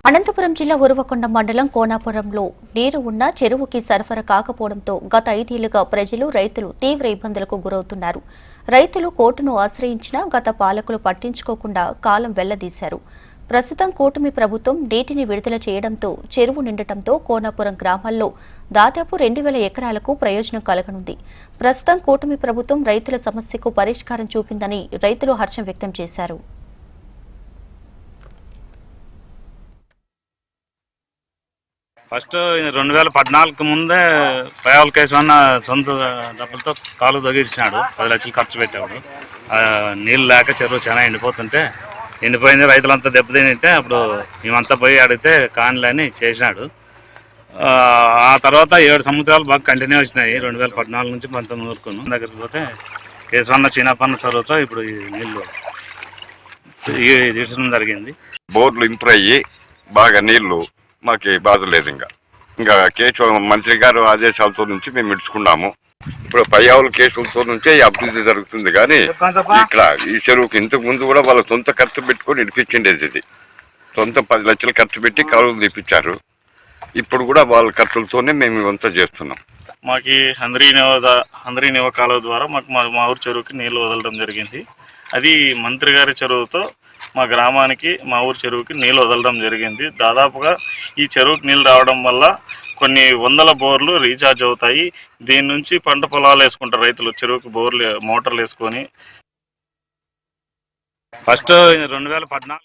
అనంతపురం జిల్లా ఉరవకొండ మండలం కోనాపురంలో నీరు ఉన్న చెరువుకి సరఫరా కాకపోవడంతో గత 5 ఏళ్లుగా ప్రజలు రైతులు తీవ్ర ఇబ్బందులకు గురవుతున్నారు. రైతులు కోర్టును ఆశ్రయించినా గత పాలకులు పట్టించుకోకుండా కాలం వెళ్లదీశారు. ప్రస్తుతం కూటమి ప్రభుత్వం నీటిని విడుదల చేయడంతో చెరువు నిండటంతో కోనాపురం గ్రామాల్లో దాదాపు 2000 ఎకరాలకు ప్రయోజనం కలగనుంది. ప్రస్తుతం కూటమి ప్రభుత్వం రైతుల సమస్యకు పరిష్కారం చూపిందని రైతులు హర్షం వ్యక్తం చేశారు. ఫస్ట్ 2014 ముందే పయాల కేశవన్న సొంత డబ్బులతో కాలు తొగిచ్చినాడు. 10 లక్షలు ఖర్చు పెట్టాడు. నీళ్ళు లేక చెరువు చాలా ఎండిపోయింది. రైతులంతా దెబ్బతింటే అప్పుడు మేమంతా పోయి అడిగితే కానిలేని చేసినాడు. ఆ తర్వాత 7 సంవత్సరాలు బాగా కంటిన్యూ వచ్చినాయి. 2014 నుంచి 19 వరకు దగ్గరికి పోతే కేశవన్న చిన్నపన్న చదువుతో ఇప్పుడు ఈ నీళ్ళు తీర్చడం జరిగింది. బోర్లు ఇంప్రూవ్ అయ్యి బాగా నీళ్లు మాకు బాధ లేదు. ఇంకా కేశవ మంత్రి గారు ఆదేశాలతో నుంచి మేము ఇడుచుకున్నాము. ఇప్పుడు పయ్యావుల కేసులతో నుంచే అభివృద్ధి జరుగుతుంది. కానీ ఇక్కడ ఈ చెరువుకి ఇంతకు ముందు కూడా వాళ్ళ సొంత ఖర్చు పెట్టుకొని ఇడిపించిండేది. ఇది సొంత 10 లక్షలు ఖర్చు పెట్టి కాలువలు తీపించారు. ఇప్పుడు కూడా వాళ్ళ ఖర్చులతోనే మేము ఇవంతా చేస్తున్నాం. మాకు హంద్రీ నివ కాలువ ద్వారా మాకు మా ఊరు చెరువుకి నీళ్లు వదలడం జరిగింది. అది మంత్రి గారి చెరువుతో మా గ్రామానికి మా ఊరు చెరువుకి నీళ్ళు వదలడం జరిగింది. దాదాపుగా ఈ చెరువుకి నీళ్ళు రావడం వల్ల కొన్ని వందల బోర్లు రీఛార్జ్ అవుతాయి. దీని నుంచి పంట పొలాలు వేసుకుంటారు రైతులు. చెరువుకి మోటార్లు వేసుకొని ఫస్ట్ 2014